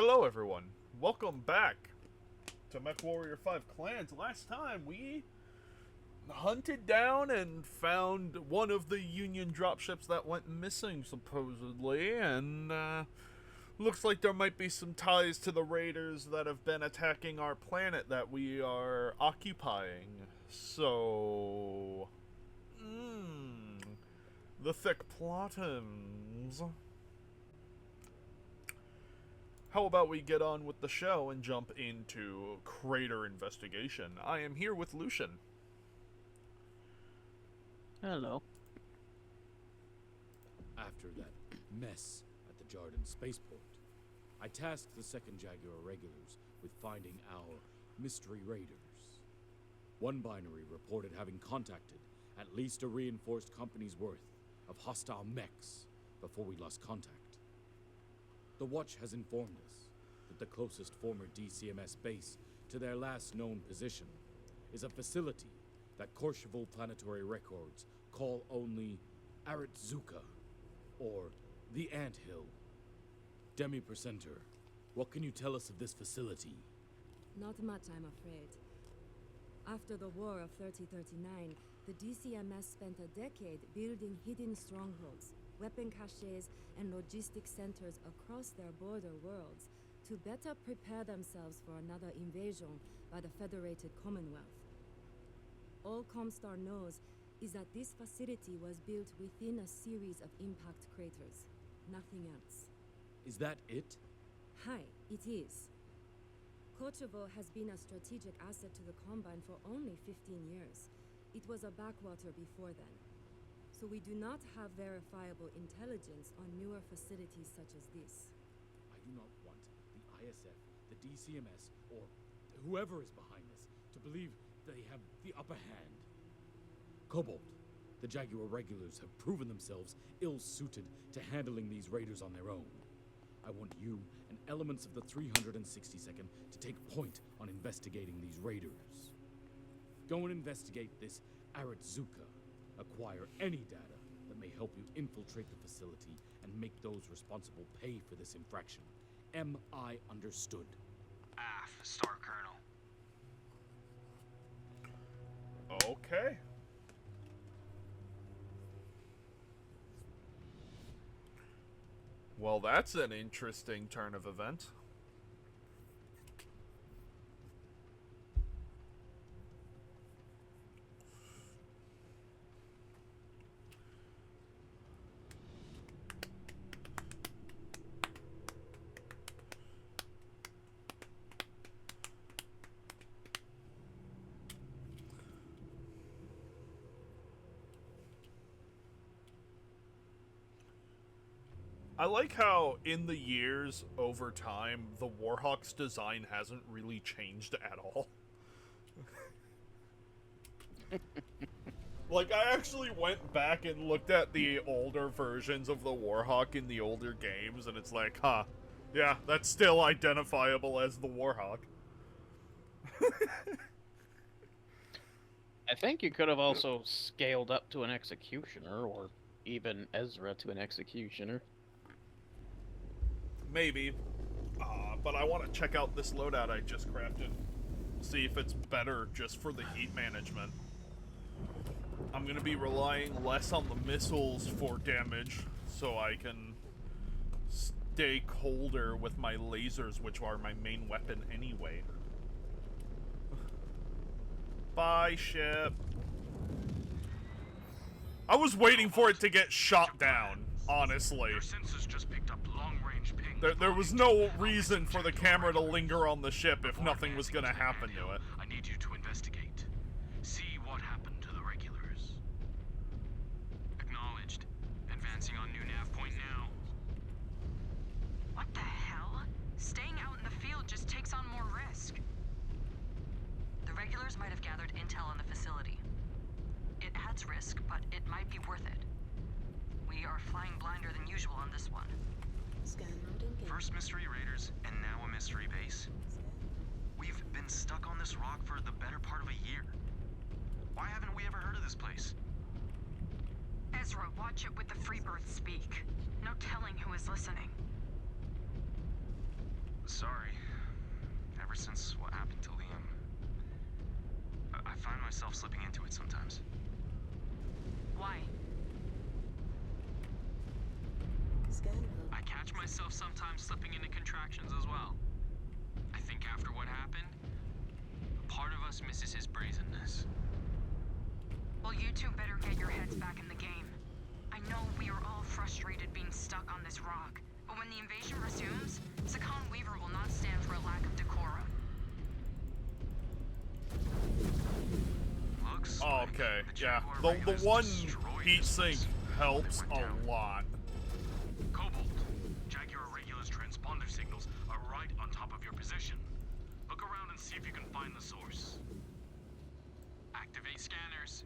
Hello everyone, welcome back to MechWarrior 5 Clans. Last time we hunted down and found one of the Union dropships that went missing, supposedly, and looks like there might be some ties to the raiders that have been attacking our planet that we are occupying. So... the thick plottings. How about we get on with the show and jump into crater investigation? I am here with Lucian. Hello. After that mess at the Jardin spaceport, I tasked the second Jaguar regulars with finding our mystery raiders. One binary reported having contacted at least a reinforced company's worth of hostile mechs before we lost contact. The Watch has informed us that the closest former DCMS base to their last known position is a facility that Courchevel Planetary Records call only Aritzuka, or the Anthill. Demi-Percenter, what can you tell us of this facility? Not much, I'm afraid. After the War of 3039, the DCMS spent a decade building hidden strongholds, weapon caches, and logistic centers across their border worlds to better prepare themselves for another invasion by the Federated Commonwealth. All Comstar knows is that this facility was built within a series of impact craters. Nothing else. Is that it? Hi, it is. Kochevo has been a strategic asset to the Combine for only 15 years. It was a backwater before then. So we do not have verifiable intelligence on newer facilities such as this. I do not want the ISF, the DCMS, or whoever is behind this to believe they have the upper hand. Cobalt, the Jaguar regulars have proven themselves ill-suited to handling these raiders on their own. I want you and elements of the 362nd to take point on investigating these raiders. Go and investigate this Aritzuka. Acquire any data that may help you infiltrate the facility and make those responsible pay for this infraction. Am I understood? AF, Star Colonel. Okay. Well, that's an interesting turn of event. I like how, in the years over time, the Warhawk's design hasn't really changed at all. Like, I actually went back and looked at the older versions of the Warhawk in the older games, and it's like, huh, yeah, that's still identifiable as the Warhawk. I think you could have also scaled up to an executioner, or even Ezra to an executioner. Maybe. But I want to check out this loadout I just crafted. See if it's better just for the heat management. I'm going to be relying less on the missiles for damage, so I can stay colder with my lasers, which are my main weapon anyway. Bye, ship. I was waiting for it to get shot down, honestly. Your sensors just picked up long-range ping. There was no reason for the camera to linger on the ship if nothing was gonna happen to it. I need you to investigate. See what happened to the regulars. Acknowledged. Advancing on new nav point now. What the hell? Staying out in the field just takes on more risk. The regulars might have gathered intel on the facility. It adds risk, but it might be worth it. We are flying blinder than usual on this one. Scan mode engaged. First mystery raiders, and now a mystery base. We've been stuck on this rock for the better part of a year. Why haven't we ever heard of this place? Ezra, watch it with the Freebirds speak. No telling who is listening. Sorry. Ever since what happened to Liam, I find myself slipping into it sometimes. Why? I catch myself sometimes slipping into contractions as well. I think after what happened, part of us misses his brazenness. Well, you two better get your heads back in the game. I know we are all frustrated being stuck on this rock, but when the invasion resumes, Sakan Weaver will not stand for a lack of decorum. Looks Oh, like okay, the yeah. Jaguar The regulars one destroyed heat this sink place. helps They went down. a lot. Cobalt, Jaguar Regular's transponder signals are right on top of your position. Look around and see if you can find the source. Activate scanners.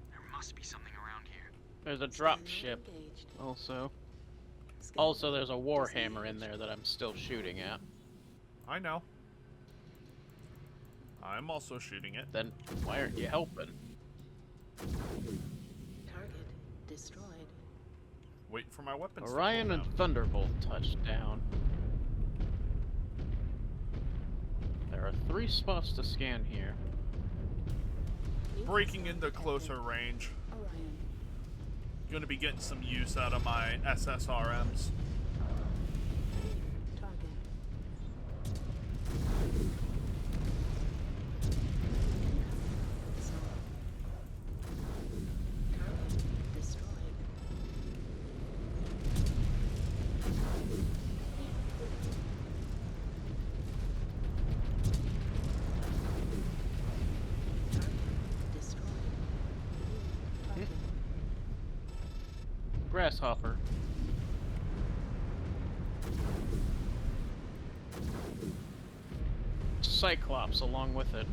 There must be something around here. There's a drop ship also. Also, there's a warhammer in there that I'm still shooting at. I know. I'm also shooting it. Then why aren't you helping? Target destroyed. Waiting for my weapons Orion to and cool down. Thunderbolt touched down. There are 3 spots to scan here. Breaking into closer range. Orion. Gonna be getting some use out of my SSRMs. Target. Target destroyed. Target destroyed. Target. Grasshopper. Cyclops along with it.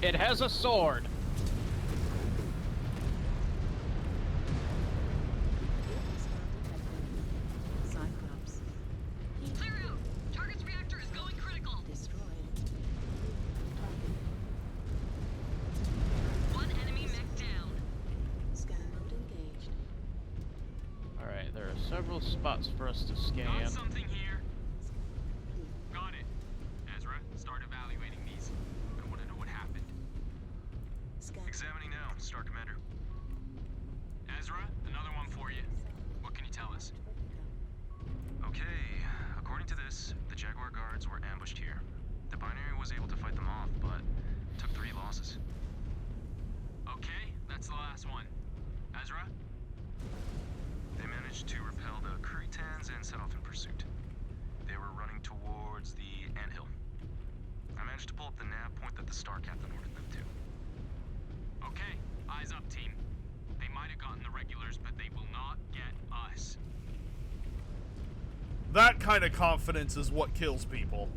It has a sword. Cyclops. Clear out! Target's reactor is going critical! Destroyed. Target. One enemy mech down. Scan mode engaged. Alright, there are several spots for us to Got scan. something here. Complete. Got it. Ezra, start evaluating these. I want to know what happened. Scan. Examining now, Star Commander. Ezra, another one for you. What can you tell us? Okay, according to this, the Jaguar guards were ambushed here. The binary was able to fight them off, but took 3 losses. Okay, that's the last one. Ezra? They managed to repel the Kuritans and set off in pursuit. They were running towards the anthill. I managed to pull up the nav point that the Star Captain ordered them to. Okay, eyes up, team. They might have gotten the regulars, but they will not get us. That kind of confidence is what kills people.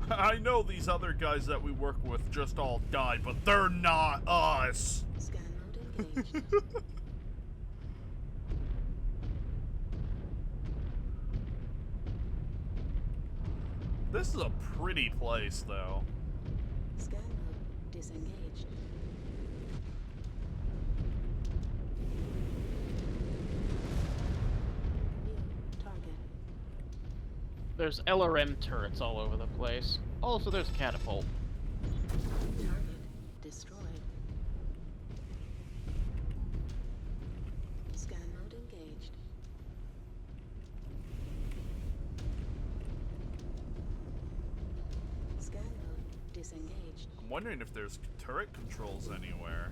I know these other guys that we work with just all died, but they're not us. Scan mode engaged. This is a pretty place, though. Scan mode disengaged. New target. There's LRM turrets all over the place. Also, there's catapult. Target destroyed. Scan mode engaged. Scan mode disengaged. I'm wondering if there's turret controls anywhere.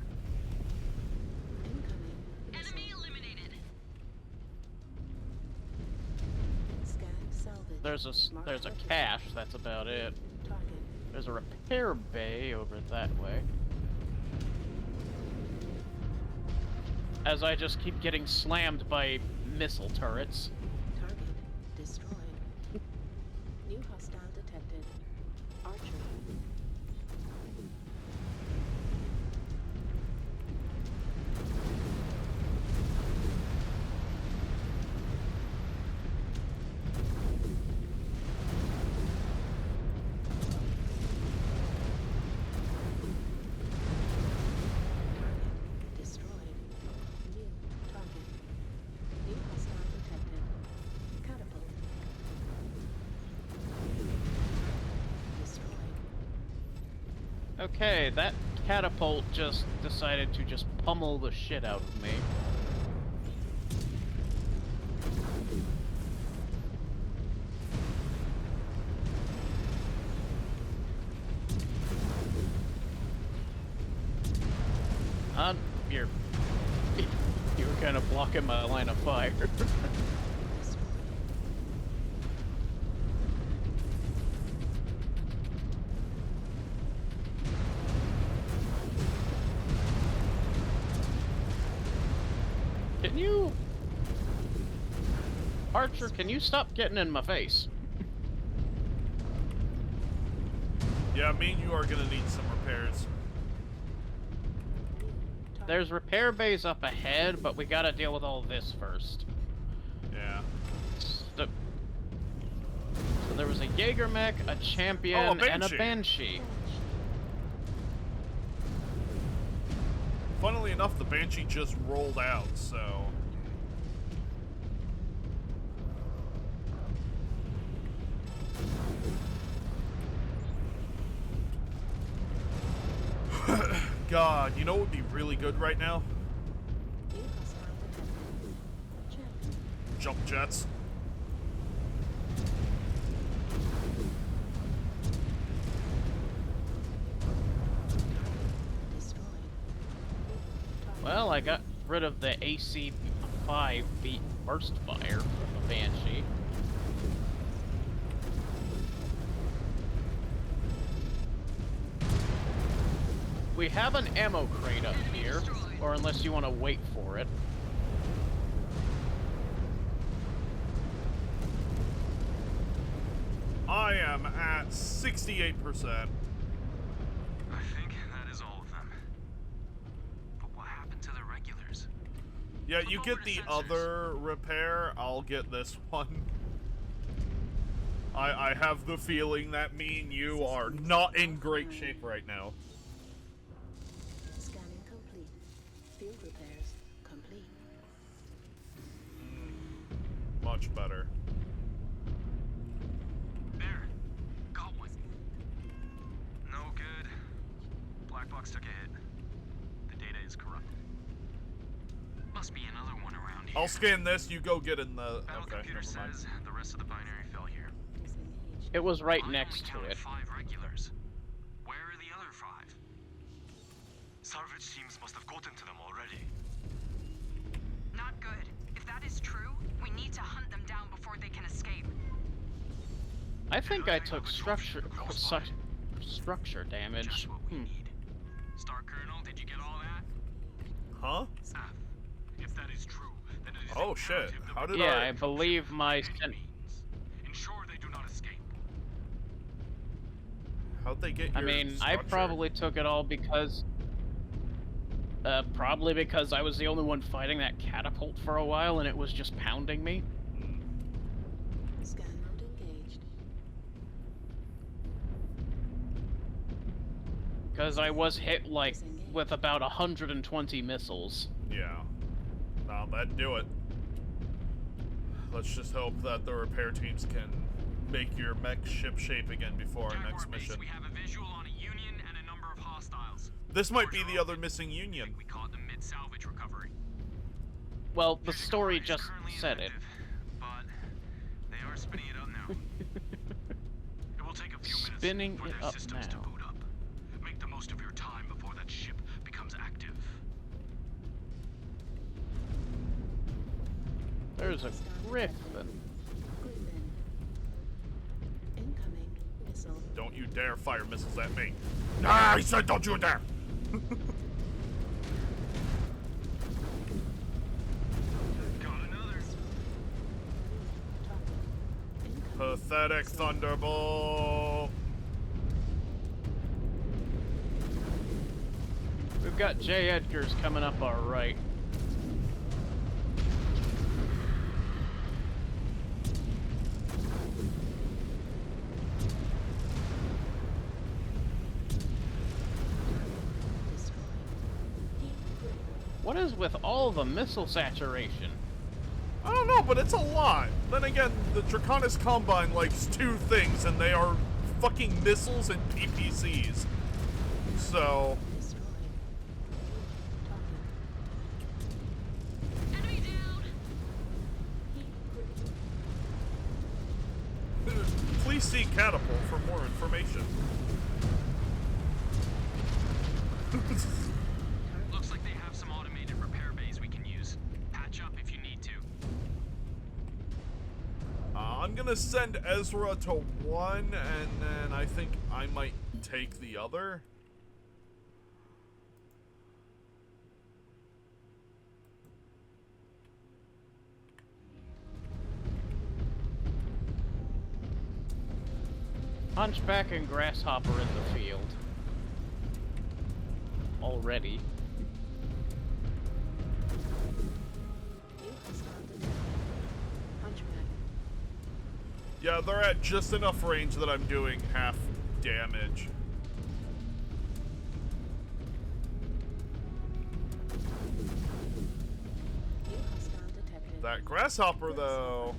Incoming. Enemy eliminated. Scan salvage. There's a cache, that's about it. Target. There's a repair bay over that way. As I just keep getting slammed by missile turrets. Target destroyed. New hostile detected. Archer. Okay, that catapult just decided to just pummel the shit out of me. You're you were kind of blocking my line of fire. Can you... Archer, can you stop getting in my face? Yeah, me and you are gonna need some repairs. There's repair bays up ahead, but we gotta deal with all this first. Yeah. So there was a Jaeger mech, a champion, and a Banshee. Funnily enough, the Banshee just rolled out, so... God, you know what would be really good right now? Jump jets. Well, I got rid of the AC-5 beat burst fire from the Banshee. We have an ammo crate up here, or unless you want to wait for it. I am at 68%. I think that is all of them. But what happened to the regulars? Yeah, you get the other repair, I'll get this one. I have the feeling that me and you are not in great shape right now. Scanning complete. Field repairs complete. Much better. There. Got one. No good. Black box took a hit. The data is corrupted. Must be another one around here. I'll scan this, you go get in the... Battle Okay, computer never mind. says the rest of the binary fell here. Disengaged. It was right I next only to counted it. 5 regulars. Where are the other 5? Salvage teams must have gotten to them already. Not good. If that is true, we need to hunt them down before they can escape. I think I took structure damage. Just what we need. Star Colonel, did you get all that? Huh? Saf, if that is true, then it is Oh shit, imperative that how we did Yeah, I... I believe my... by any means ensure they do not escape. How'd they get I your mean, I structure? probably took it all because... probably because I was the only one fighting that catapult for a while and it was just pounding me. Scan mode engaged. Because I was hit, like, with about 120 missiles. Yeah. Nah, that'd do it. Let's just hope that the repair teams can make your mech ship shape again before our Jaguar next base, mission. we have a visual on a Union and a number of hostiles. This might be the Marshal, other missing Union. we caught them mid-salvage recovery. Well, the story Is just currently said it. inactive, but they are spinning it up now. It will take a few minutes Spinning for it their up systems to now. boot up. Make the most of your time before that ship becomes active. There's a griffin. Griffin. Incoming missile. Don't you dare fire missiles at me. Ah, I said don't you dare! Got another. Target. Incoming Pathetic missile. Thunderbolt! We've got J. Edgar's coming up our right. Destroyed. What is with all the missile saturation? I don't know, but it's a lot. Then again, the Draconis Combine likes two things, and they are fucking missiles and PPCs. So, Destroyed. Target. Enemy down! Heat critical. please see Catapult for more information. Looks like they have some automated repair bays we can use. Patch up if you need to. I'm gonna send Ezra to one, and then I think I might take the other. Hunchback and Grasshopper in the field. Already. New hostile detected. Hunchback. Yeah, they're at just enough range that I'm doing half damage. New hostile detected. That Grasshopper, though...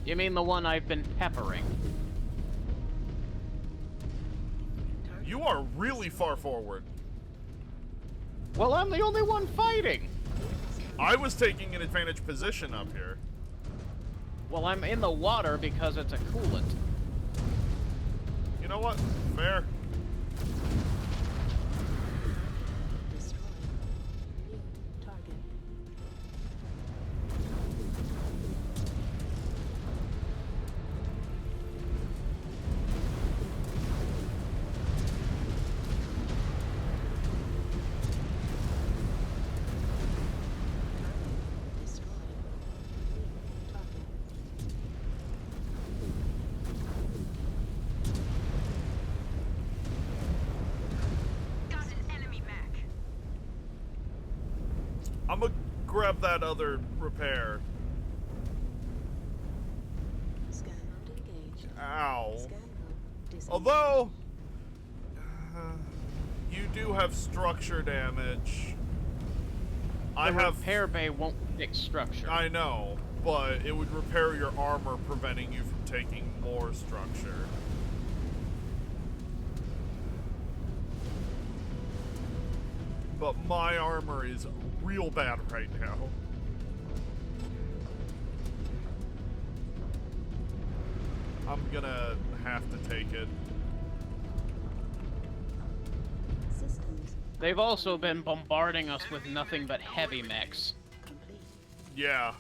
You mean the one I've been peppering? Target. You are really far forward. Well, I'm the only one fighting! I was taking an advantage position up here. Well, I'm in the water because it's a coolant. You know what? Fair. Destroyed. New target. Destroyed. New target. Got an enemy mech. I'm gonna grab that other repair. Scan mode engaged. Ow. Scan mode disengaged. Although, you do have structure damage. I The have... repair bay won't fix structure. I know, but it would repair your armor, preventing you from taking more structure. But my armor is real bad right now. I'm gonna have to take it. Systems They've also been bombarding us with nothing but heavy mechs. complete. Yeah.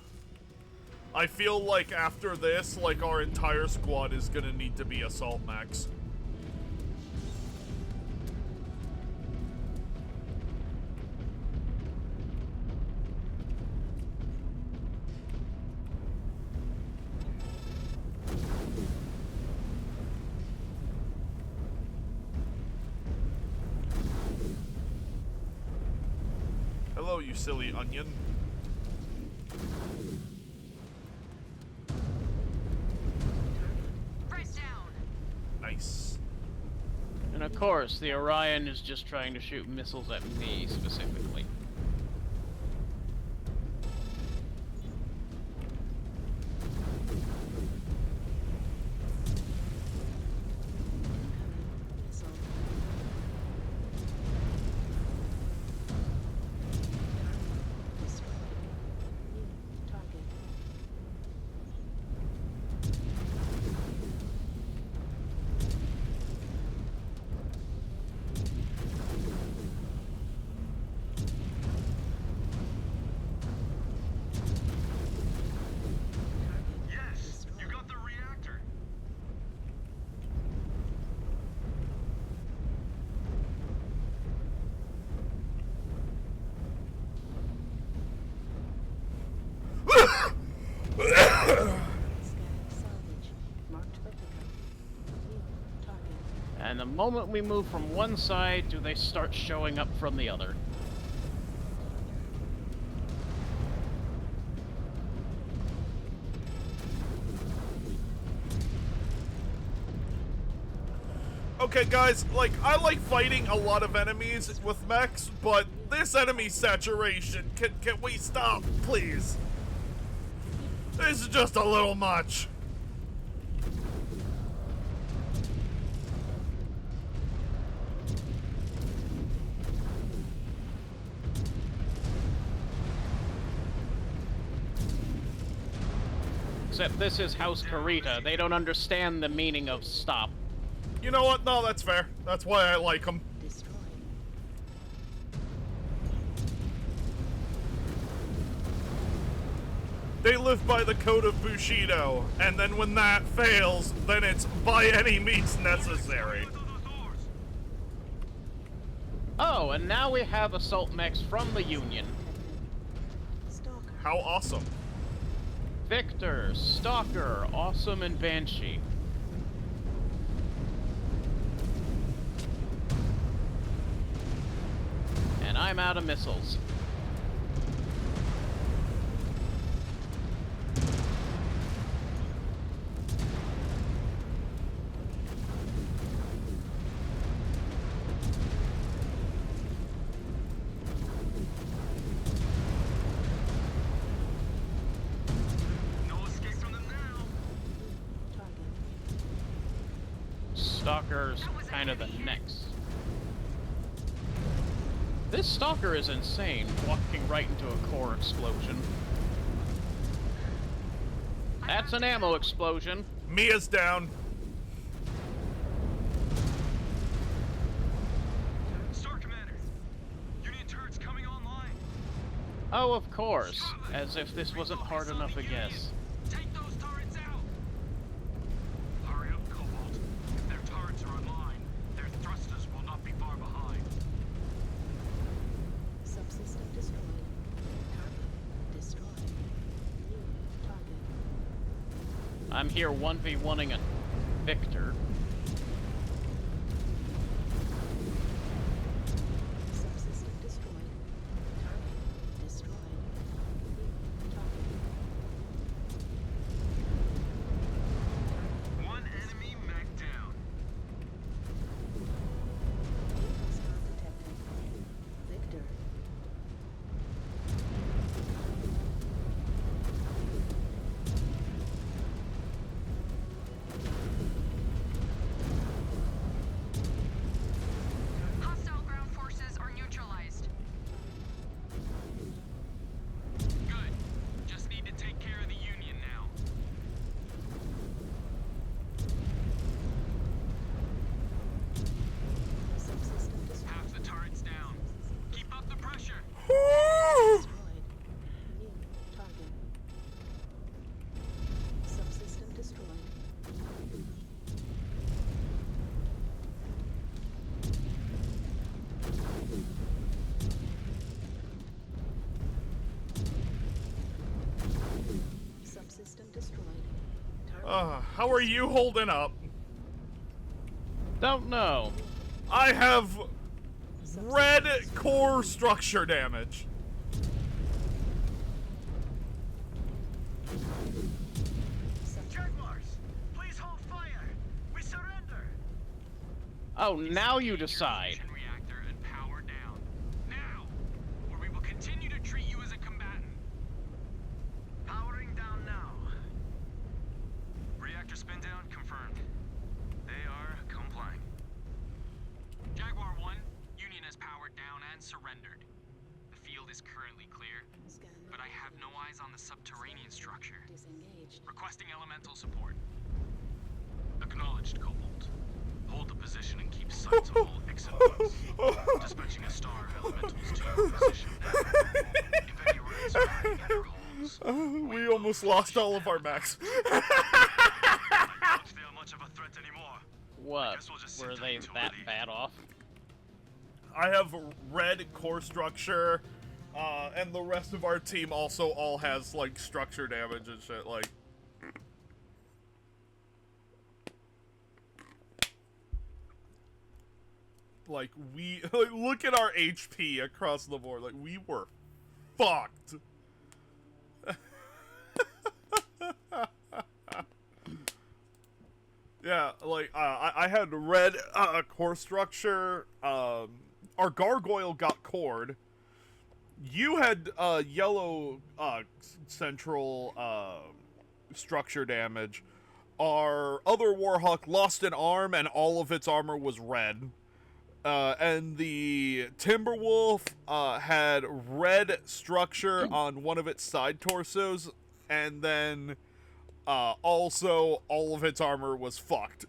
I feel like after this, like, our entire squad is gonna need to be assault mechs. Hello, you silly onion. Race down. Nice. And of course, the Orion is just trying to shoot missiles at me specifically. Incoming missile. Target destroyed. New target. Target Yes, destroyed. you got the reactor. Scan salvage. Marked for pickup. New target. And the moment we move from one side, do they start showing up from the other. Okay, guys, like, I like fighting a lot of enemies with mechs, but this enemy saturation, can we stop, please? This is just a little much. Except this is House Karita. They don't understand the meaning of stop. You know what? No, that's fair. That's why I like them. Destroyed. They live by the code of Bushido, and then when that fails, then it's by any means necessary. Oh, and now we have assault mechs from the Union. Stalker. How awesome. Victor, Stalker, Awesome, and Banshee. And I'm out of missiles. No escape from them now. Target. Stalker's kind of the next. This Stalker is insane, walking right into a core explosion. That's an ammo explosion. Mia's down. Star Commander, Union turrets coming online. Oh, of course. As if this wasn't hard enough a guess. Take those turrets out. Hurry up, Cobalt. If their turrets are online, their thrusters will not be far behind. Subsystem destroyed. Target destroyed. New target. I'm here 1v1ing a Victor. Subsystem destroyed. Target destroyed. New target. One enemy mech down. Star detected. Victor. Hostile ground forces are neutralized. Good. Just need to take care of the Union now. Subsystem destroyed. Half the turrets down. Keep up the pressure. Destroyed. New target. Subsystem destroyed. Subsystem destroyed. Target. How are you holding up? Don't know. I have red core structure damage. Jaguars, please hold fire. We surrender. Oh, now you decide. Fusion reactor and power down. Now, or we will continue to treat you as a combatant. Powering down now. Reactor spin down confirmed. They are complying. Jaguar 1, Union has powered down and surrendered. The field is currently clear, Scan but I have no eyes on the subterranean structure. disengaged. Requesting elemental support. Acknowledged, Cobalt. Hold the position and keep sights on all exit points. Dispatching a star of elementals to your position now. If any rats are hiding in their holes, We almost lost all of our mechs. I doubt they are much of a threat anymore. What? guess we'll just sit Were tight they until that relieved. bad off? I have red core structure, and the rest of our team also all has, like, structure damage and shit, like... Like, we... Like, look at our HP across the board. Like, we were fucked. Yeah, like, I had red core structure. Our gargoyle got cored. You had yellow central structure damage. Our other Warhawk lost an arm, and all of its armor was red. And the Timberwolf had red structure on one of its side torsos, and then Also, all of its armor was fucked.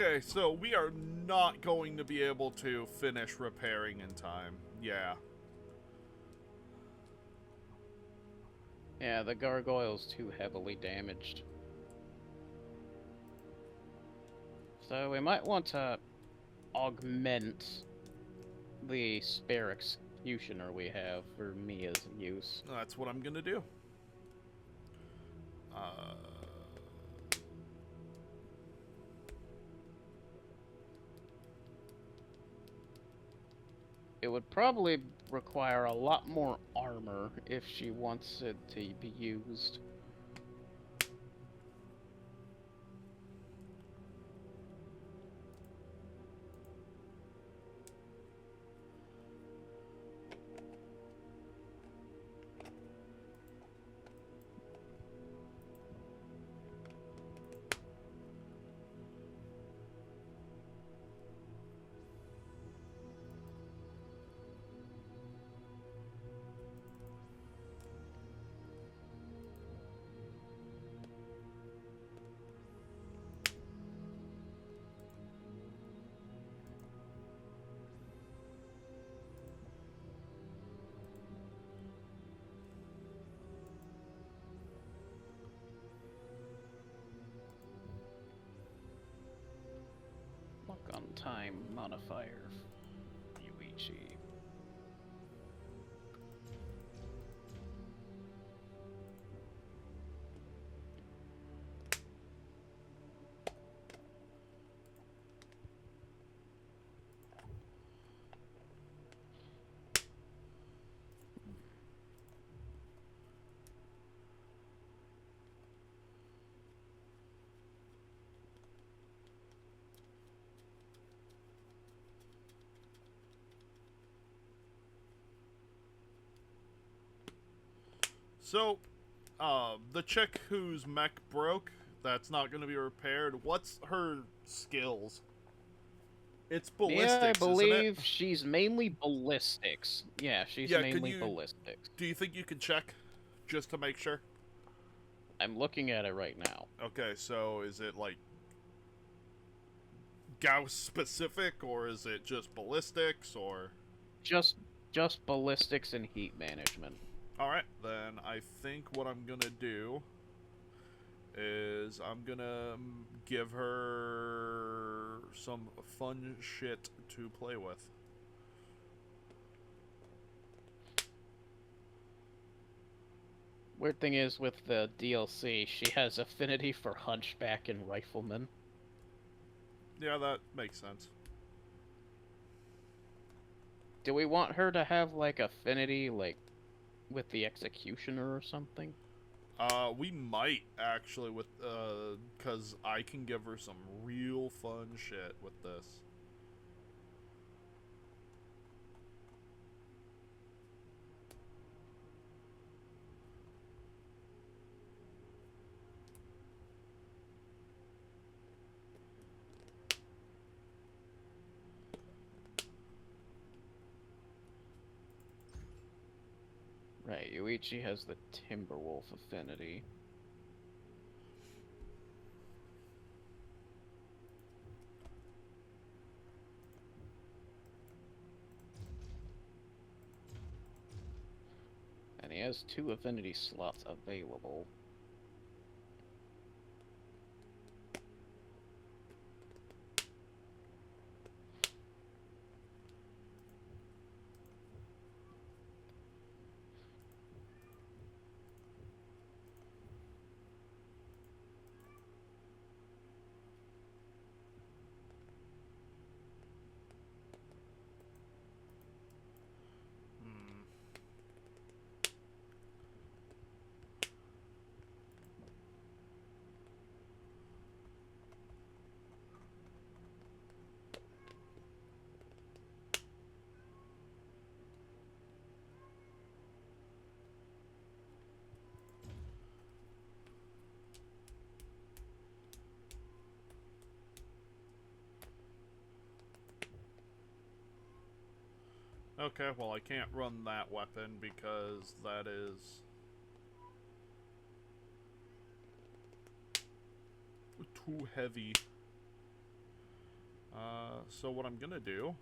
Okay, so we are not going to be able to finish repairing in time. Yeah. Yeah, the gargoyle's too heavily damaged. So we might want to augment the spare executioner we have for Mia's use. That's what I'm gonna do. It would probably require a lot more armor if she wants it to be used. Lock on time modifier, Yuichi. So, the chick whose mech broke, that's not going to be repaired, what's her skills? It's ballistics, Yeah, I believe isn't it? she's mainly ballistics. Yeah, she's Yeah, mainly ballistics. do you think you can check, just to make sure? I'm looking at it right now. Okay, so is it, like, Gauss specific, or is it just ballistics, or... Just ballistics and heat management. Alright, then I think what I'm gonna do is I'm gonna give her some fun shit to play with. Weird thing is, with the DLC, she has affinity for Hunchback and Rifleman. Yeah, that makes sense. Do we want her to have, like, affinity, like, with the Executioner or something? We might, actually, with, because I can give her some real fun shit with this. Right, Yuichi has the Timberwolf affinity. And he has 2 affinity slots available. Okay, well, I can't run that weapon because that is too heavy. So what I'm gonna do...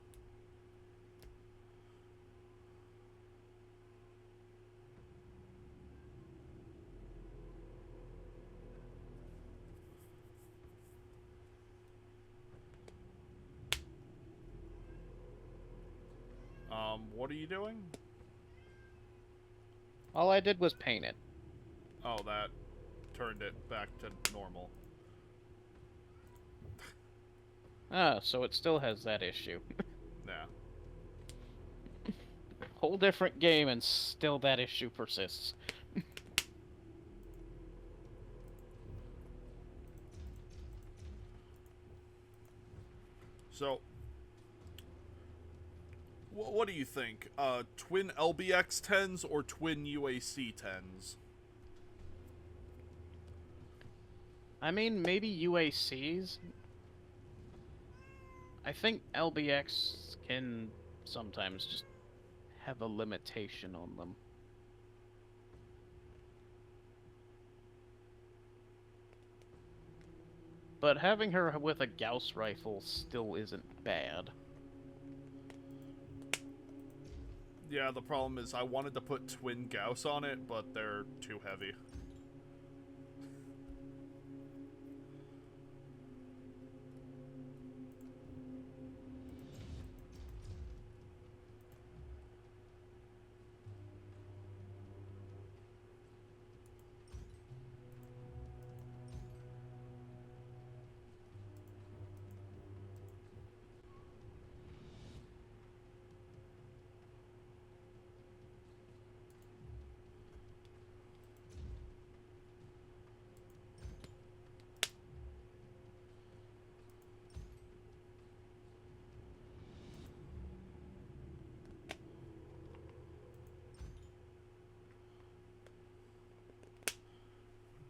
what are you doing? All I did was paint it. Oh, that turned it back to normal. Ah, so it still has that issue. Yeah. Whole different game and still that issue persists. So, what do you think? Twin LBX 10s or twin UAC 10s? I mean, maybe UACs? I think LBX can sometimes just have a limitation on them. But having her with a Gauss rifle still isn't bad. Yeah, the problem is I wanted to put twin Gauss on it, but they're too heavy.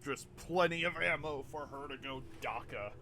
Just plenty of ammo for her to go DACA.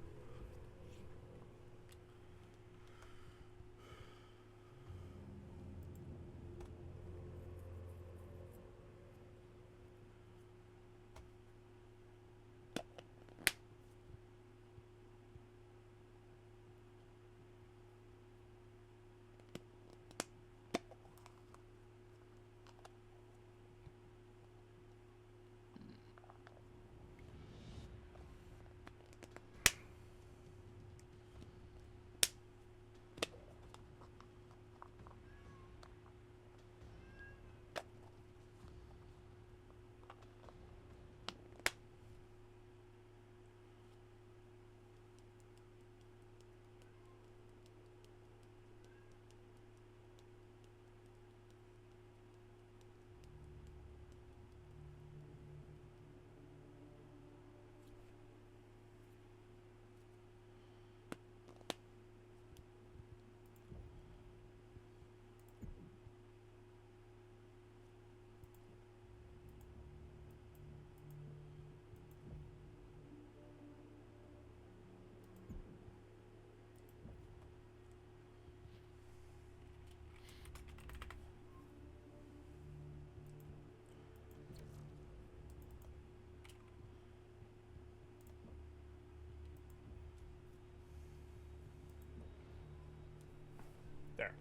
There.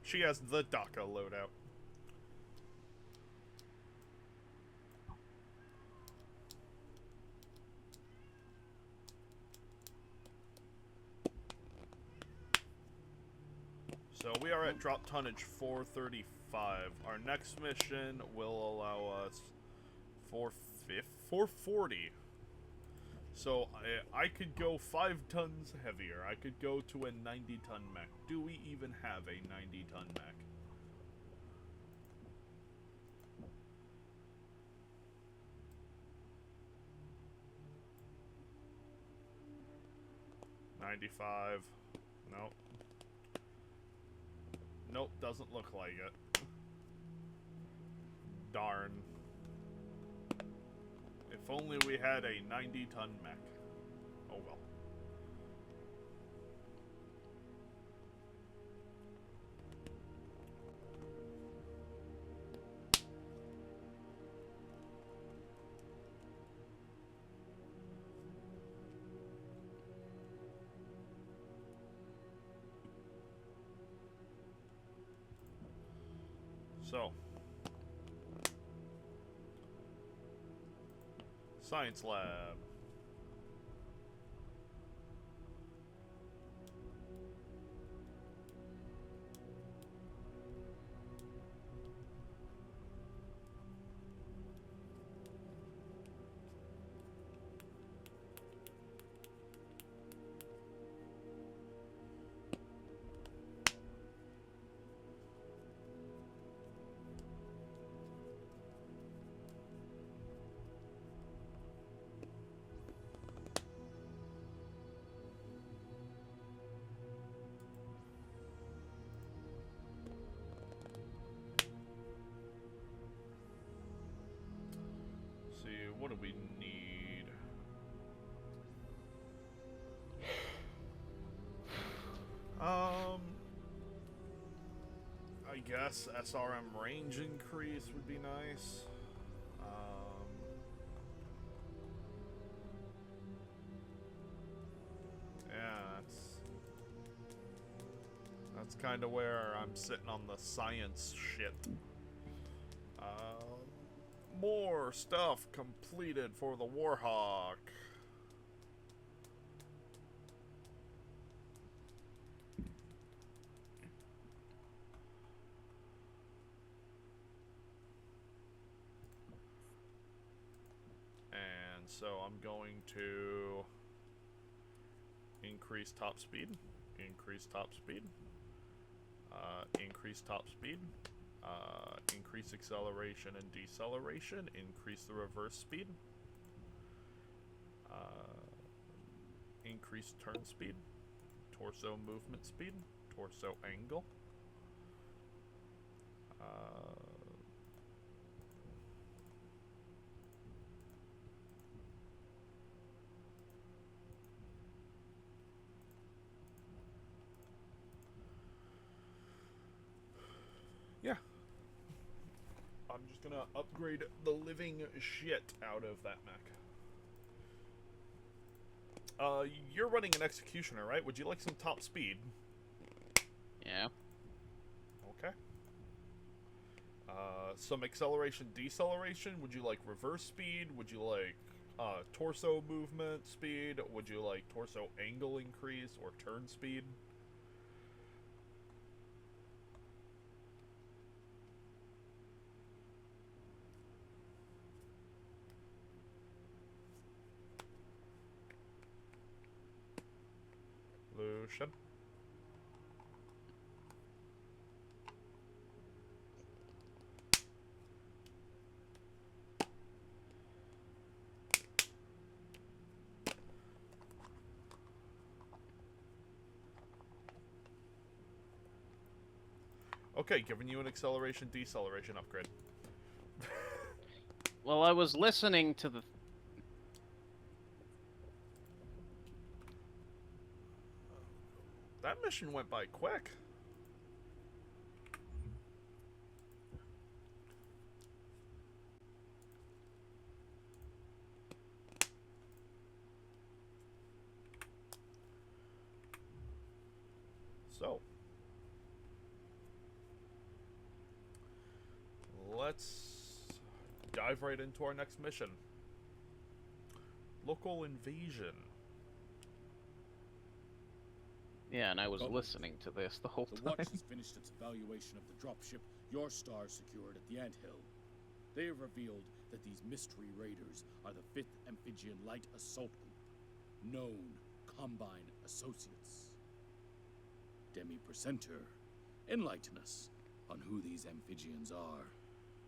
She has the DACA loadout. So we are at drop tonnage 435. Our next mission will allow us 440. So I could go 5 tons heavier. I could go to a 90-ton mech. Do we even have a 90-ton mech? $95. Nope. Nope, doesn't look like it. Darn. If only we had a 90-ton mech. Oh well. So, science lab. See, what do we need? I guess SRM range increase would be nice. Yeah, that's kind of where I'm sitting on the science shit. More stuff completed for the Warhawk. And so I'm going to increase top speed, increase top speed, increase top speed, increase acceleration and deceleration, increase the reverse speed, increase turn speed, torso movement speed, torso angle, yeah. I'm just gonna upgrade the living shit out of that mech. You're running an executioner, right? Would you like some top speed? Yeah. Okay. Some acceleration, deceleration. Would you like reverse speed? Would you like torso movement speed? Would you like torso angle increase or turn speed? Lucian. Okay, giving you an acceleration, deceleration upgrade. Well, I was listening to the... That mission went by quick. So, let's dive right into our next mission. Local invasion. Yeah, and I was Go. listening to this the whole The time. Watch has finished its evaluation of the dropship your star secured at the Anthill. They have revealed that these mystery raiders are the 5th Amphibian Light Assault Group, known Combine Associates. Demi Presenter, enlighten us on who these amphibians are.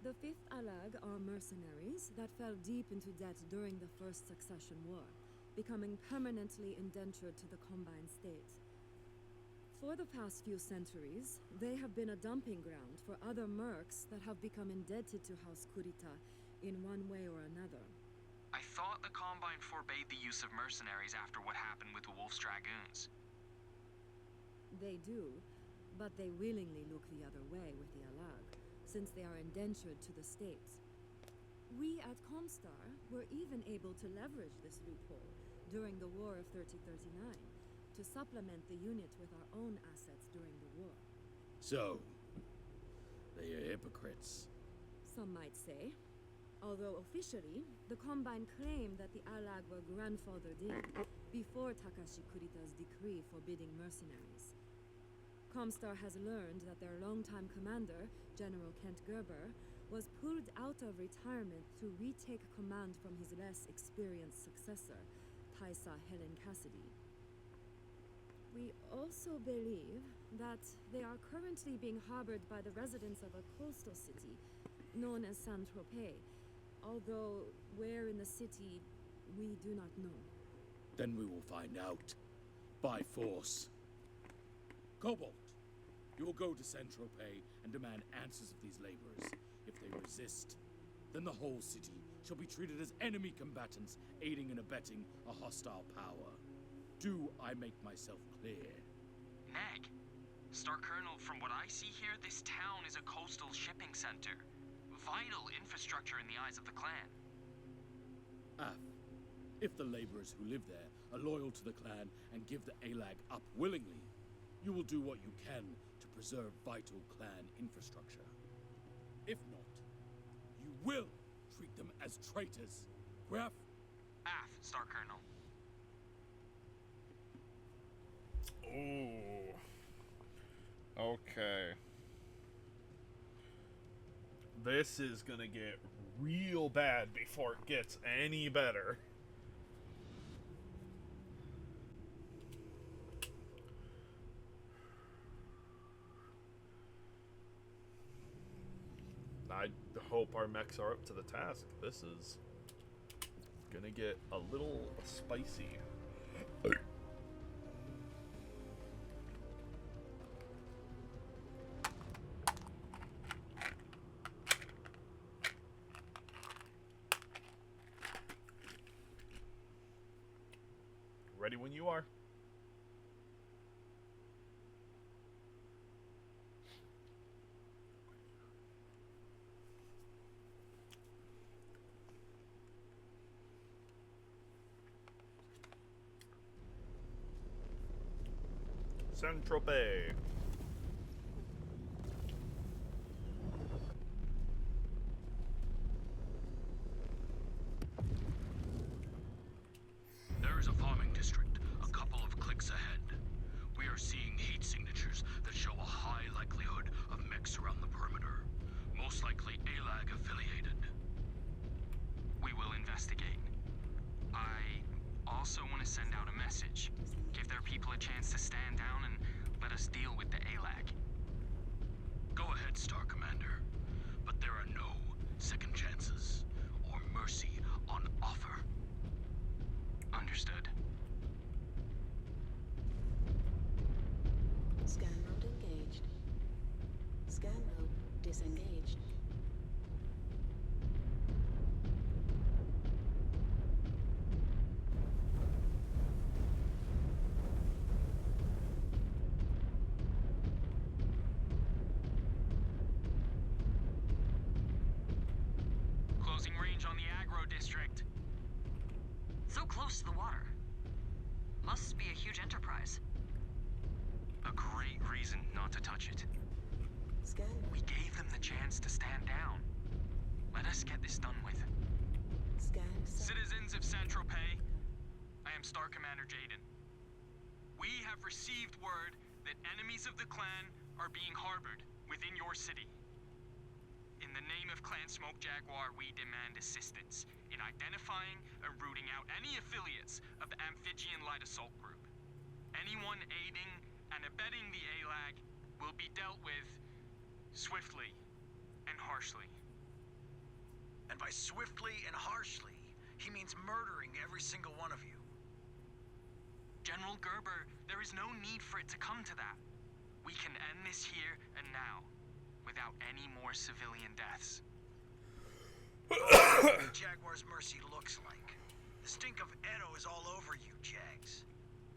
The 5th Alag are mercenaries that fell deep into debt during the First Succession War, becoming permanently indentured to the Combine State. For the past few centuries, they have been a dumping ground for other mercs that have become indebted to House Kurita in one way or another. I thought the Combine forbade the use of mercenaries after what happened with the Wolf's Dragoons. They do, but they willingly look the other way with the Alag, since they are indentured to the state. We at Comstar were even able to leverage this loophole during the War of 3039 to supplement the unit with our own assets during the war. So, They are hypocrites. Some might say. Although officially, the Combine claim that the Alag were grandfathered in before Takashi Kurita's decree forbidding mercenaries. Comstar has learned that their longtime commander, General Kent Gerber, was pulled out of retirement to retake command from his less experienced successor, Taisa Helen Cassidy. We also believe that they are currently being harbored by the residents of a coastal city known as Saint-Tropez, although where in the city, we do not know. Then we will find out. By force. Cobalt, you will go to Saint-Tropez and demand answers of these laborers. If they resist, then the whole city shall be treated as enemy combatants, aiding and abetting a hostile power. Do I make myself clear? Neg, Star Colonel, from what I see here, this town is a coastal shipping center. Vital infrastructure in the eyes of the clan. If the laborers who live there are loyal to the clan and give the Alag up willingly, you will do what you can to preserve vital clan infrastructure. If not, you will treat them as traitors. Graf? Star Colonel. Ooh. Okay. This is gonna get real bad before it gets any better. I hope our mechs are up to the task. This is gonna get a little spicy. Ready when you are. Saint-Tropez. There is a farming district, a couple of clicks ahead. We are seeing heat signatures that show a high likelihood of mechs around the perimeter. Most likely ALAG affiliated. We will investigate. I also want to send out a message. Give their people a chance to stand down and let us deal with the ALAG. Go ahead, Star Commander. But there are no second chances or mercy on offer. Understood. Scan mode engaged. Scan mode disengaged. Closing range on the agro district. So close to the water. Must be a huge enterprise. A great reason not to touch it. Scan We gave them the chance to stand down. Let us get this done with. scan Citizens of Saint-Tropez, I am Star Commander Jaden. We have received word that enemies of the clan are being harbored within your city. In the name of Clan Smoke Jaguar, we demand assistance in identifying and rooting out any affiliates of the Amphibian Light Assault Group. Anyone aiding and abetting the ALAG will be dealt with swiftly and harshly. And by swiftly and harshly, he means murdering every single one of you. General Gerber, there is no need for it to come to that. We can end this here and now, without any more civilian deaths. What the Jaguar's mercy looks like. The stink of Edo is all over you, Jags.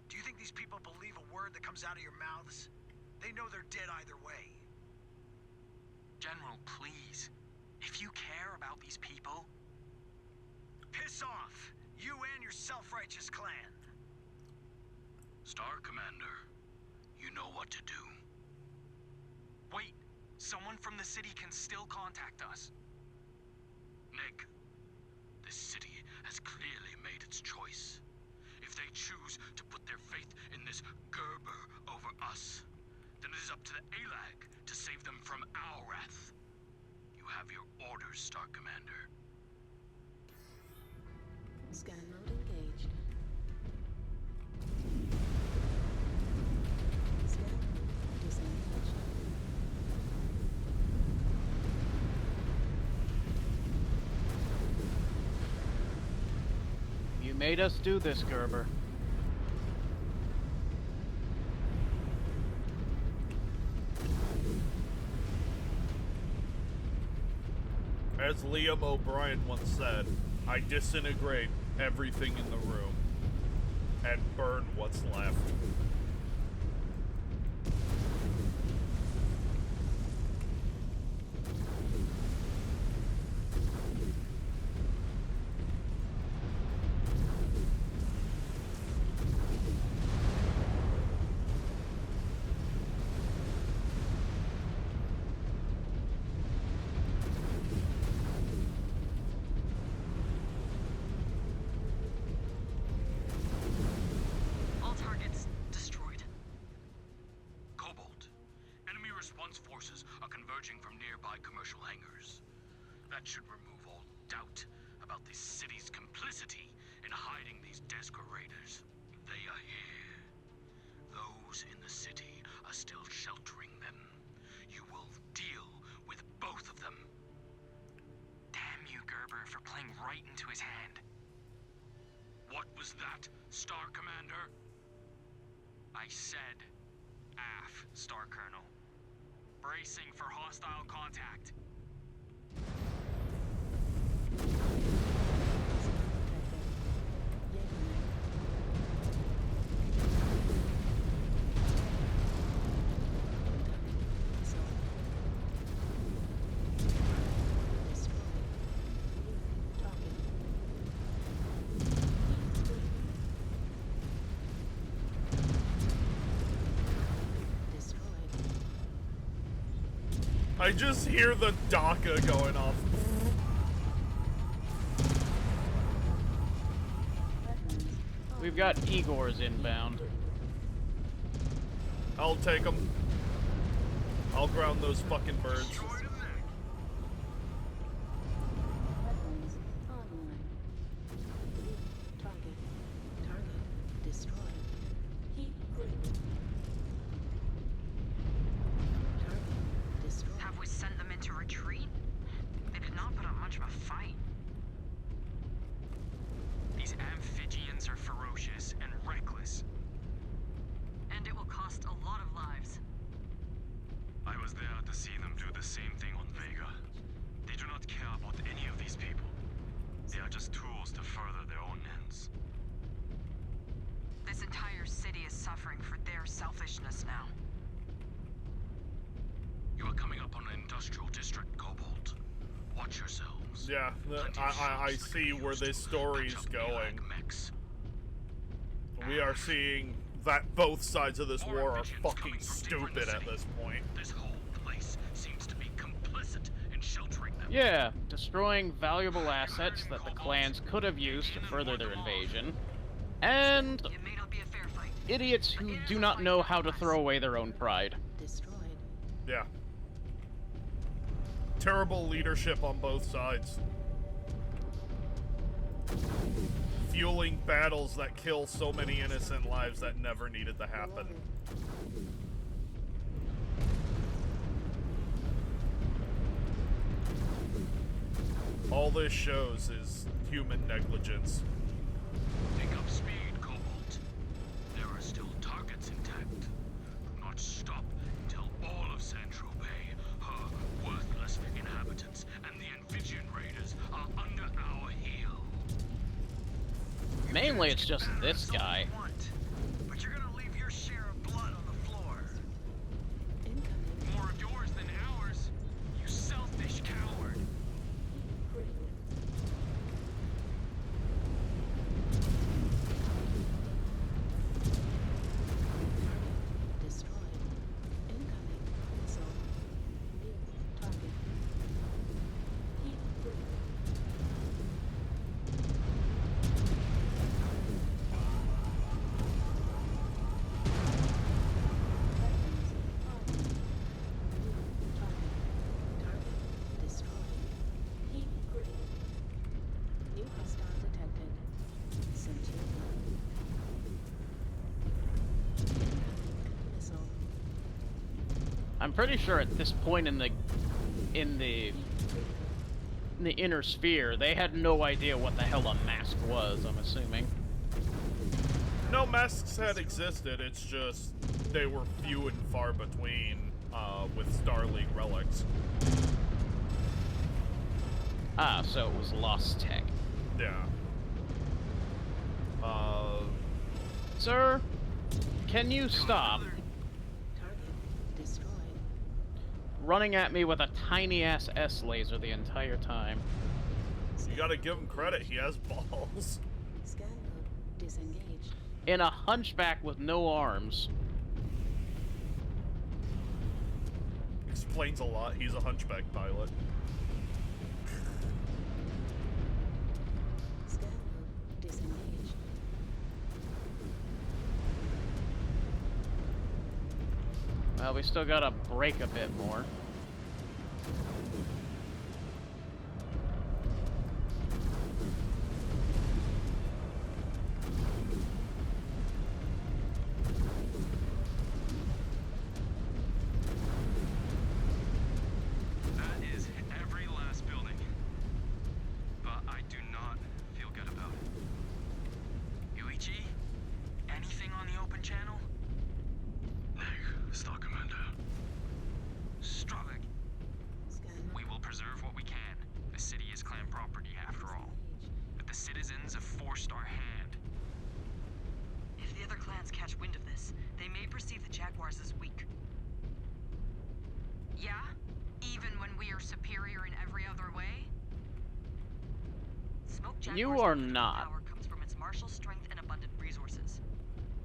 Do you think these people believe a word that comes out of your mouths? They know they're dead either way. General, please. If you care about these people... Piss off, you and your self-righteous clan. Star Commander, you know what to do. Wait, Someone from the city can still contact us. Nick, this city has clearly made its choice. If they choose to put their faith in this Gerber over us, then it is up to the ALAG to save them from our wrath. You have your orders, Star Commander. Scan mode engaged. Scan mode disengaged. You made us do this, Gerber. As Liam O'Brien once said, I disintegrate everything in the room and burn what's left. All targets destroyed. Cobalt, enemy response forces are converging from nearby commercial hangars. That should remove all doubt about the city's complicity in hiding these Desgra raiders. They are here. Those in the city are still sheltering them. You will deal with both of them. Damn you, Gerber, for playing right into his hand. What was that, Star Commander? I said, AF, Star Colonel. Bracing for hostile contact. I just hear the DACA going off. We've got Igor's inbound. I'll take them. I'll ground those fucking birds. Weapons online. Target destroyed. Heat critical. Target destroyed. Have we sent them into retreat? They did not put up much of a fight. These amphibians are ferocious and reckless. And it will cost a lot of lives. I was there to see them do the same thing on Vega. They do not care about any of these people. They are just tools to further their own ends. This entire city is suffering for their selfishness now. You are coming up on an industrial district, Cobalt. Watch yourselves. Yeah, I see where this story's going. We are seeing that both sides of this war are fucking stupid at this point. This whole place seems to be complicit in sheltering them. Yeah, destroying valuable assets that the clans could have used to further their invasion. And It may not be a fair fight. idiots who do not know how to throw away their own pride. Destroyed. Yeah. Terrible leadership on both sides. Fueling battles that kill so many innocent lives that never needed to happen. All this shows is human negligence. Pick up speed, Cobalt. There are still targets intact. Do not stop until all of Saint-Tropez, her worthless inhabitants, and the Amphibian Raiders are under our heel. Mainly it's just this guy. But you're gonna leave your share of blood on the floor. Incoming. More of yours than ours, you selfish coward. Critical. Destroyed. Incoming. Missile. Near. I'm pretty sure at this point in the inner sphere, they had no idea what the hell a mask was, I'm assuming. No, masks had existed, it's just they were few and far between with Star League relics. Ah, so it was lost tech. Yeah. Sir, can you stop Target destroyed. running at me with a tiny-ass S laser the entire time? You gotta give him credit, he has balls. Scan mode disengaged. In a hunchback with no arms. Explains a lot, he's a hunchback pilot. Scan mode disengaged. Well, we still gotta break a bit more. That is every last building. But I do not feel good about it. Yuichi? Anything on the open channel? Star Commander. Stravik, Scan we will preserve what we can. The city is clan property after all. But the citizens have forced our hand. If the other clans catch wind of this, they may perceive the Jaguars as weak. Yeah? Even when we are superior in every other way? Smoke Jaguar's You are political not. power comes from its martial strength and abundant resources.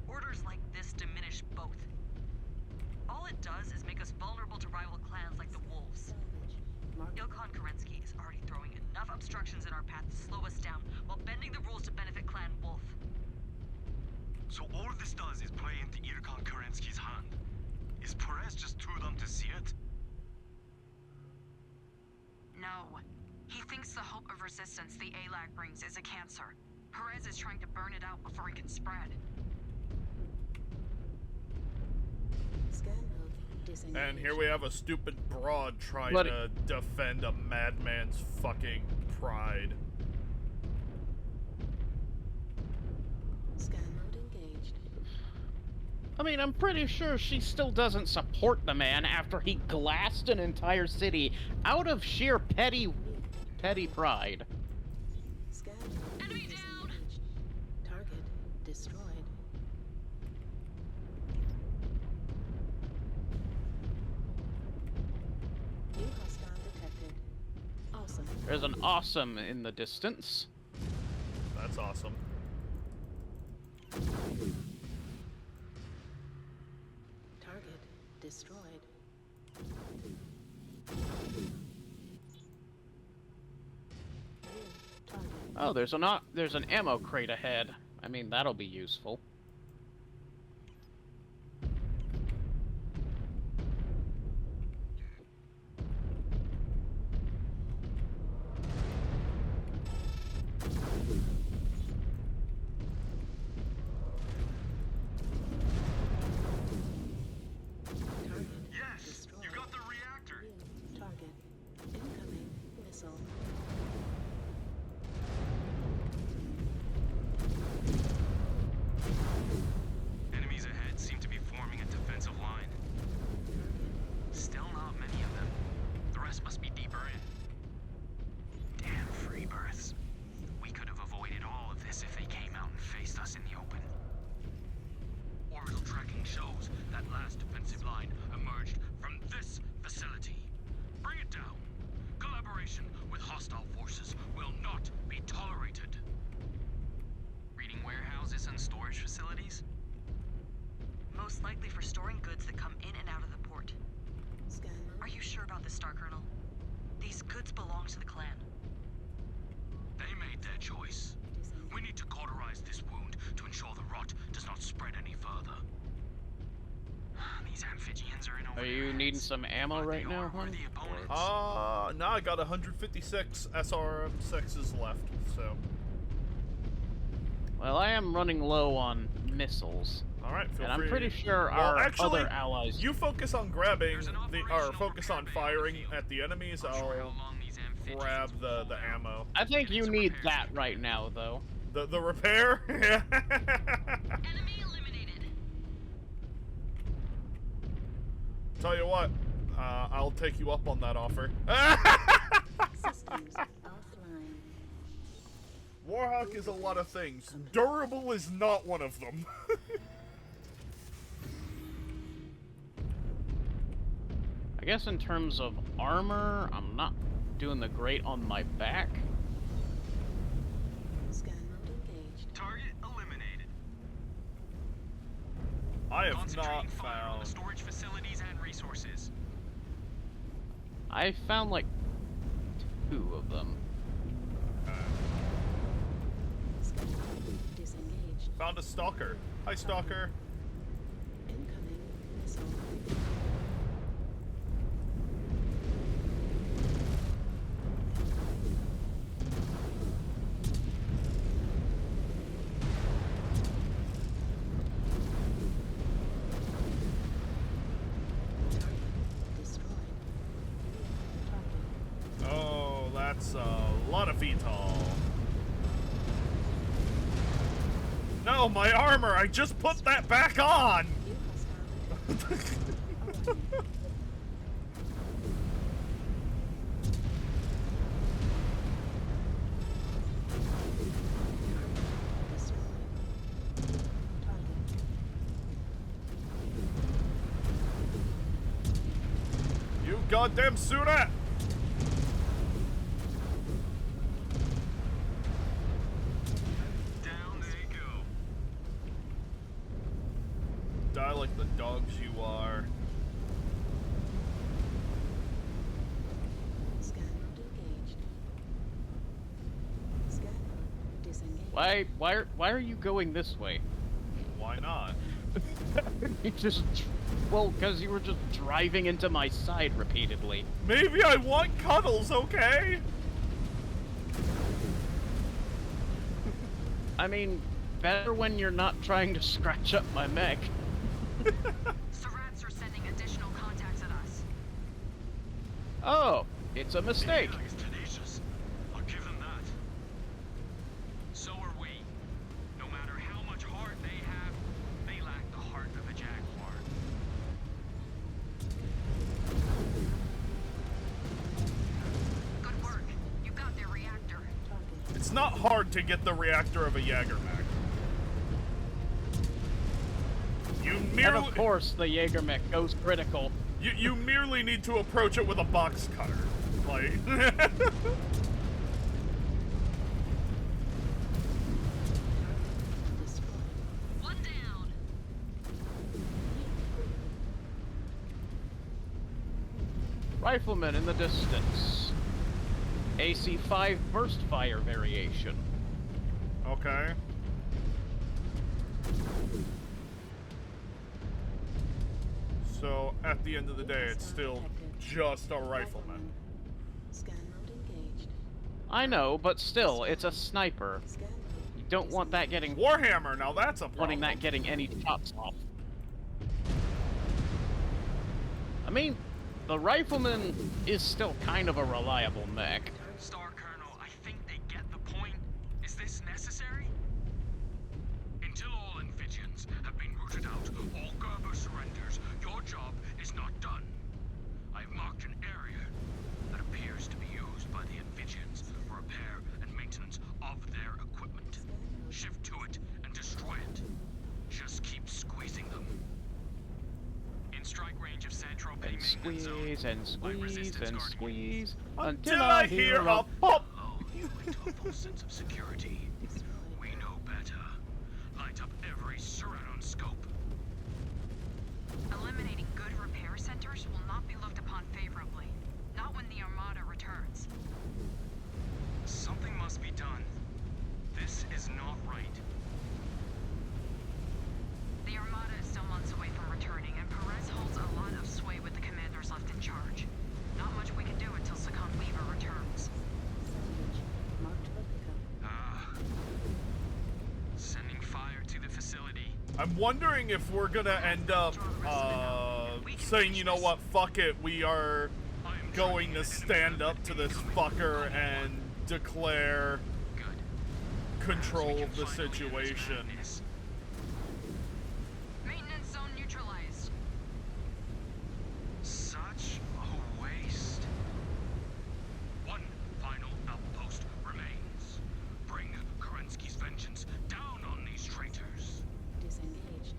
Orders like this diminish both. All it does is make us vulnerable to rival clans like the Wolves. salvage. Mark Ilkhan Kerensky is already throwing enough obstructions in our path to slow us down while bending the rules to benefit Clan Wolf. So all this does is play into Ilkhan Kerensky's hand. Is Perez just too dumb to see it? No. He thinks the hope of resistance the ALAC brings is a cancer. Perez is trying to burn it out before it can spread. scan mode disengaged. And here we have a stupid broad trying But- to defend a madman's fucking pride. Scan mode engaged. I mean, I'm pretty sure she still doesn't support the man after he glassed an entire city out of sheer petty pride. Scan mode Enemy down! disengaged. Target destroyed. New hostile detected. Awesome. There's an awesome in the distance. That's awesome. Target destroyed. New target. Oh, there's an ammo crate ahead. I mean, that'll be useful. Target Yes! destroyed. You got the reactor! New target. Incoming missile. Enemies ahead seem to be forming a defensive line. Still not many of them. The rest must be deeper in. Damn free births. We could have avoided all of this if they came out and faced us in the open. Orbital tracking shows that last defensive line emerged from this facility. Bring it down. Collaboration with hostile forces will not be tolerated. Reading warehouses and storage facilities? Most likely for storing goods that come in and out of the port. Scan mode. Are you sure about this, Star Colonel? These goods belong to the clan. They made their choice. We need to cauterize this wound to ensure the rot does not spread any further. These amphibians are in over Are their you heads. needing some ammo But right they now, are hon? worthy opponents. Now I got 156 SRM6s left, so. Well, I am running low on missiles. All right, feel And I'm free. pretty sure Well, our actually, other allies. you focus on grabbing There's an the, or operational focus on repair bay on the firing field. at the enemies. Not sure how I'll long these amphibians grab will the hold out. ammo. I think you Units of need repair that sneak right in. now, though. The repair. Enemy eliminated. Tell you what, I'll take you up on that offer. Systems offline. Warhawk is a lot of things. Durable is not one of them. I guess in terms of armor, I'm not doing the great on my back. Scan mode engaged. Target eliminated. I have Concentrating not fire on the found. storage facilities and resources. I found like 2 of them. Scan mode disengaged. Found a stalker. Hi, stalker. Incoming missile. Target destroyed. Target. Oh, that's a lot of VTOL. No, my armor! I just put that back on! View hostile. Alright. Destroyed. Target. You goddamn Suna! Down they go. Die like the dogs you are. Scan mode engaged. Scan mode disengaged. Why are you going this way? Why not? You just, well, because you were just driving into my side repeatedly. Maybe I want cuddles, okay? I mean, better when you're not trying to scratch up my mech. Surats are sending additional contacts at us. Oh, it's a mistake. He's tenacious. I'll give him that. So are we. No matter how much heart they have, they lack the heart of a jaguar. Good work. You got their reactor. Target. It's not hard to get the reactor of a Jaeger mech. You And merely of course, the Jaeger mech goes critical. you merely need to approach it with a box cutter. Like Destroyed. One down. Rifleman in the distance. AC-5 burst fire variation. Okay. So at the end of the day, it's still just a rifleman. Scan mode engaged. I know, but still, it's a sniper. Scan mode. You don't want that getting Warhammer, now that's a problem. wanting that getting any shots off. I mean, the rifleman is still kind of a reliable mech. Star Colonel, I think they get the point. Is this necessary? Until all Amphibians have been rooted out, all Gerber surrenders, your job is not done. I've marked an area that appears to be used by the Amphibians for repair and maintenance of their equipment. Shift to it and destroy it. Just keep squeezing them. In strike range of Central Bay And Maintenance Zone. squeeze and Light squeeze resistance and guard squeeze Until I hear a pop. Lull you into a false sense of security. We know better. Light up every Surradon scope. Eliminating good repair centers will not be looked upon favorably. Not when the Armada returns. Something must be done. This is not right. The Armada is still months away from returning, and Perez holds a lot of sway with the commanders left in charge. Not much we can do until Sakan Weaver returns. Salvage. Marked for pickup. I'm wondering if we're gonna end up saying, you know what, fuck it, we are going to stand up to this fucker and declare control of the situation. Maintenance zone neutralized. Such a waste. One final outpost remains. Bring Kerensky's vengeance down on these traitors. Disengaged.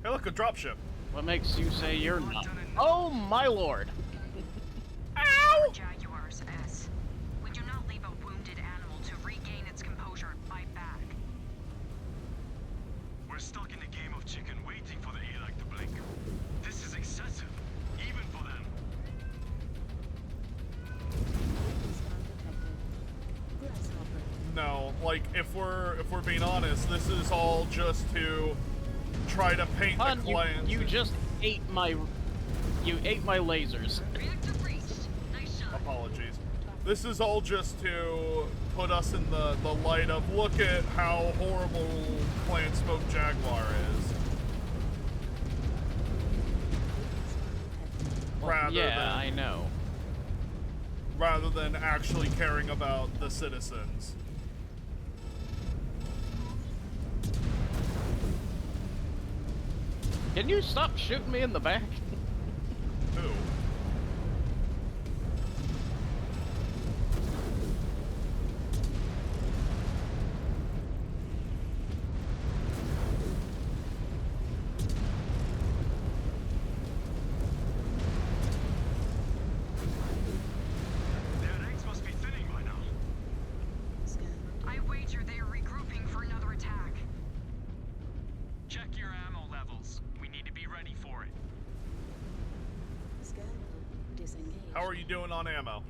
Hey, look, a dropship. What makes you say you're not? Oh, my lord! Ow! Jaguars, S. We do not leave a wounded animal to regain its composure and fight back. We're stuck in a game of chicken waiting for the elect to blink. This is excessive, even for them. Weakness undetected. Grasshopper. No, like, if we're being honest, this is all just to try to paint Hun, the clans. you just ate my... You ate my lasers. Reactor breached. Nice shot. Apologies. This is all just to put us in the light of, look at how horrible Clan Smoke Jaguar is. Rather Yeah, than, I know. rather than actually caring about the citizens. Can you stop shooting me in the back? Who? Their ranks must be thinning by now. Scan mode. I wager they are regrouping for another attack. Check your ammo levels. We need to be ready for it. Scan mode. Disengaged. How are you doing on ammo?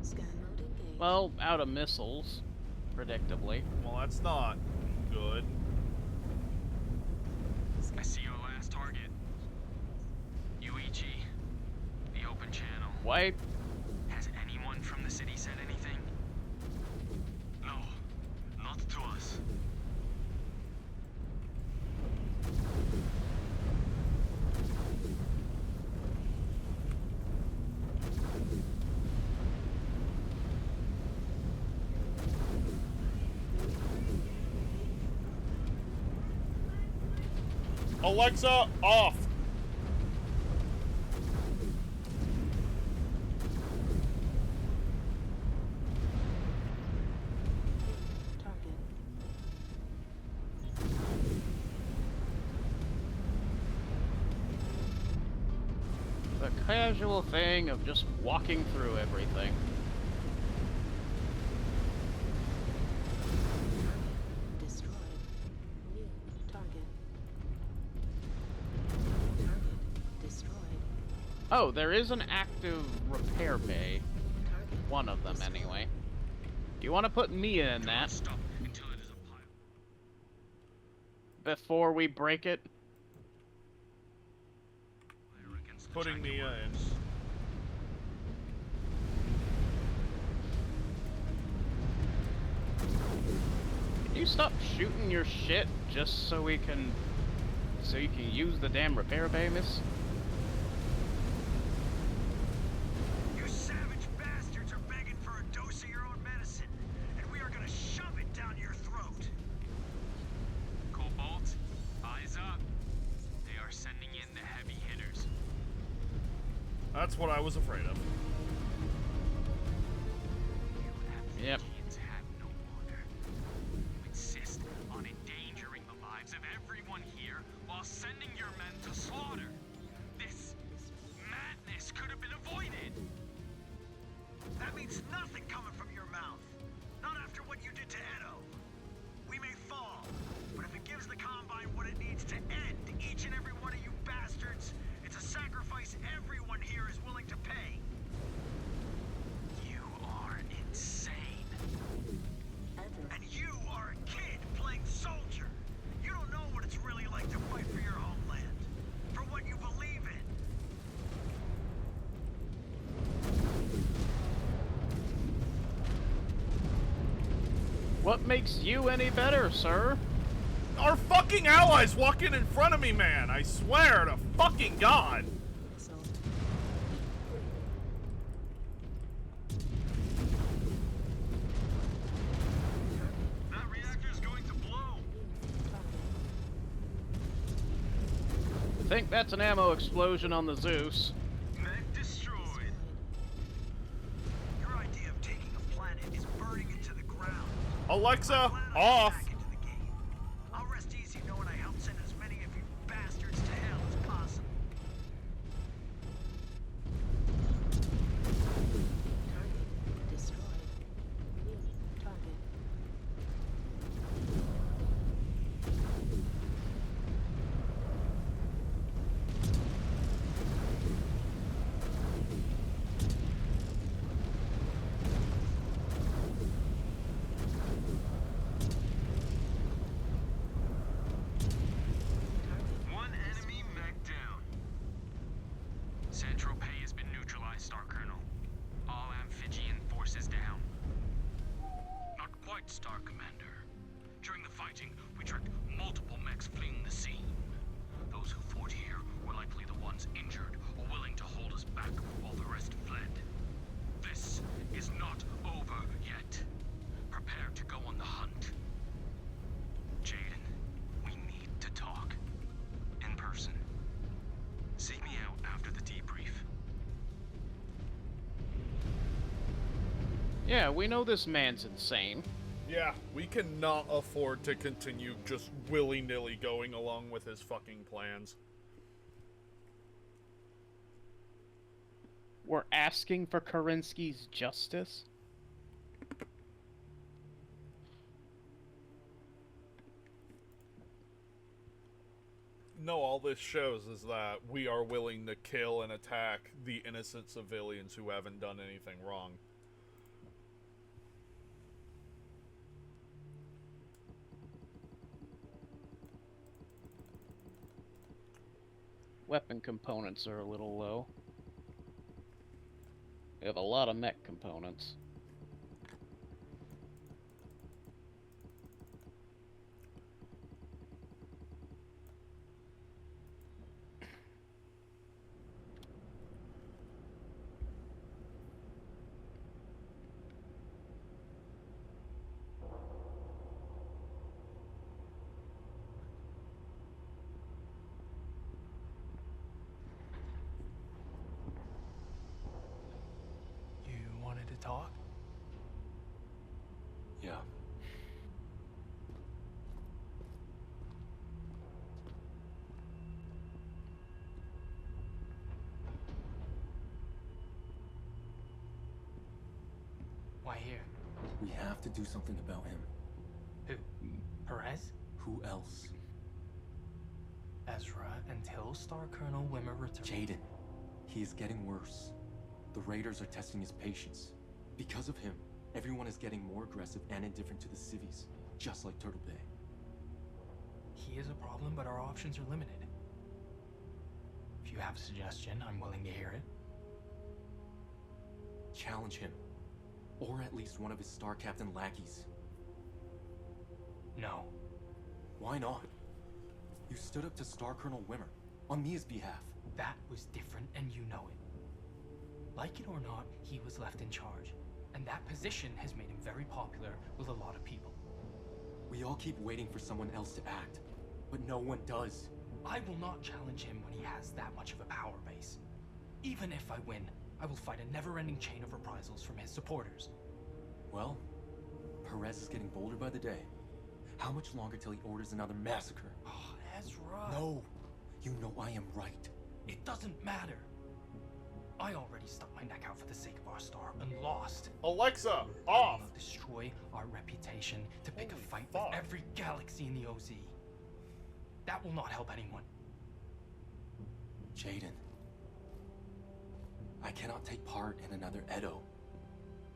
Scan mode engaged. Well, out of missiles, predictably. Well, that's not good. I see your last target. Yuichi. The open channel. Why? Has anyone from the city said anything? No, not to us. Alexa, off! Target. The casual thing of just walking through everything. Destroyed. New target. Target destroyed. Oh, there is an active repair bay. Target. One of them, anyway. Do you want to put Mia in that Stop until it is a pile. before we break it? Fire against the Putting Mia in. Jaguars. Can you stop shooting your shit just so we can... so you can use the damn repair bay, miss? You savage bastards are begging for a dose of your own medicine, and we are gonna shove it down your throat. Cobalt, eyes up. They are sending in the heavy hitters. That's what I was afraid of. You Yep. Afghans have no honor. You insist on endangering the lives of everyone here while sending your men to slaughter. This madness could have been avoided. That means nothing coming from your mouth. Not after what you did to Edo. We may fall, but if it gives the Combine what it needs to end each and every one of you bastards, it's a sacrifice everyone here is willing to pay. You are insane. Advert. And you are a kid playing soldier. You don't know what it's really like to fight for your homeland, for what you believe in. What makes you any better, sir? our fucking allies walking in front of me, man. I swear to fucking God. Missile. That reactor's going to blow. I think that's an ammo explosion on the Zeus. Mech destroyed. Your idea of taking a planet is burning it to the ground. Alexa, I'm glad I got off. back into the game. I'll rest easy knowing I helped send as many of you bastards to hell as possible. Target destroyed. New target. One enemy mech down. Central Pay has been neutralized, Star Colonel. All amphibian forces down. Not quite, Star Commander. During the fighting, we tracked multiple mechs fleeing the scene. Those who fought here were likely the ones injured or willing to hold us back while the rest fled. This is not over yet. Prepare to go on the hunt. Jaden, we need to talk. In person. Seek me out after the debrief. Yeah, we know this man's insane. Yeah, we cannot afford to continue just willy-nilly going along with his fucking plans. We're asking for Kerensky's justice? No, all this shows is that we are willing to kill and attack the innocent civilians who haven't done anything wrong. Weapon components are a little low. We have a lot of mech components. You wanted to talk? Yeah. Why here? We have to do something about him. Who? Perez? Who else? Ezra until Star Colonel Wimmer returns. Jaden. He is getting worse. The Raiders are testing his patience. Because of him, everyone is getting more aggressive and indifferent to the civvies, just like Turtle Bay. He is a problem, but our options are limited. If you have a suggestion, I'm willing to hear it. Challenge him. Or at least one of his Star Captain lackeys. No. Why not? You stood up to Star Colonel Wimmer, on Mia's behalf. That was different, and you know it. Like it or not, he was left in charge. And that position has made him very popular with a lot of people. We all keep waiting for someone else to act, but no one does. I will not challenge him when he has that much of a power base. Even if I win, I will fight a never-ending chain of reprisals from his supporters. Well, Perez is getting bolder by the day. How much longer till he orders another massacre? Oh, Ezra! No! You know I am right. It doesn't matter. I already stuck my neck out for the sake of our star and lost. Alexa, I off! will not destroy our reputation to pick Holy a fight fuck. with every galaxy in the OZ. That will not help anyone. Jaden. I cannot take part in another Edo.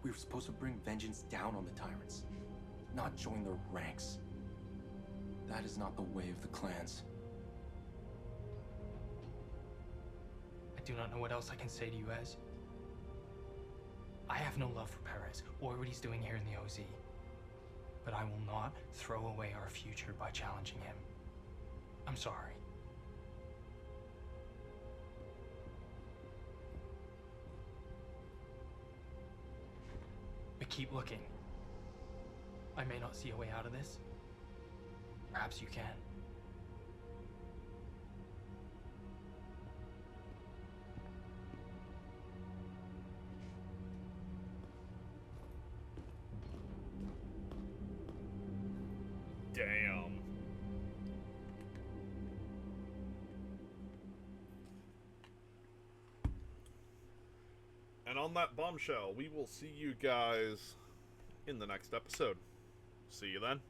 We were supposed to bring vengeance down on the tyrants, not join their ranks. That is not the way of the clans. I do not know what else I can say to you, Ez. I have no love for Perez or what he's doing here in the OZ. but I will not throw away our future by challenging him. I'm sorry. But keep looking. I may not see a way out of this. Perhaps you can. Damn. And on that bombshell, we will see you guys in the next episode. See you then.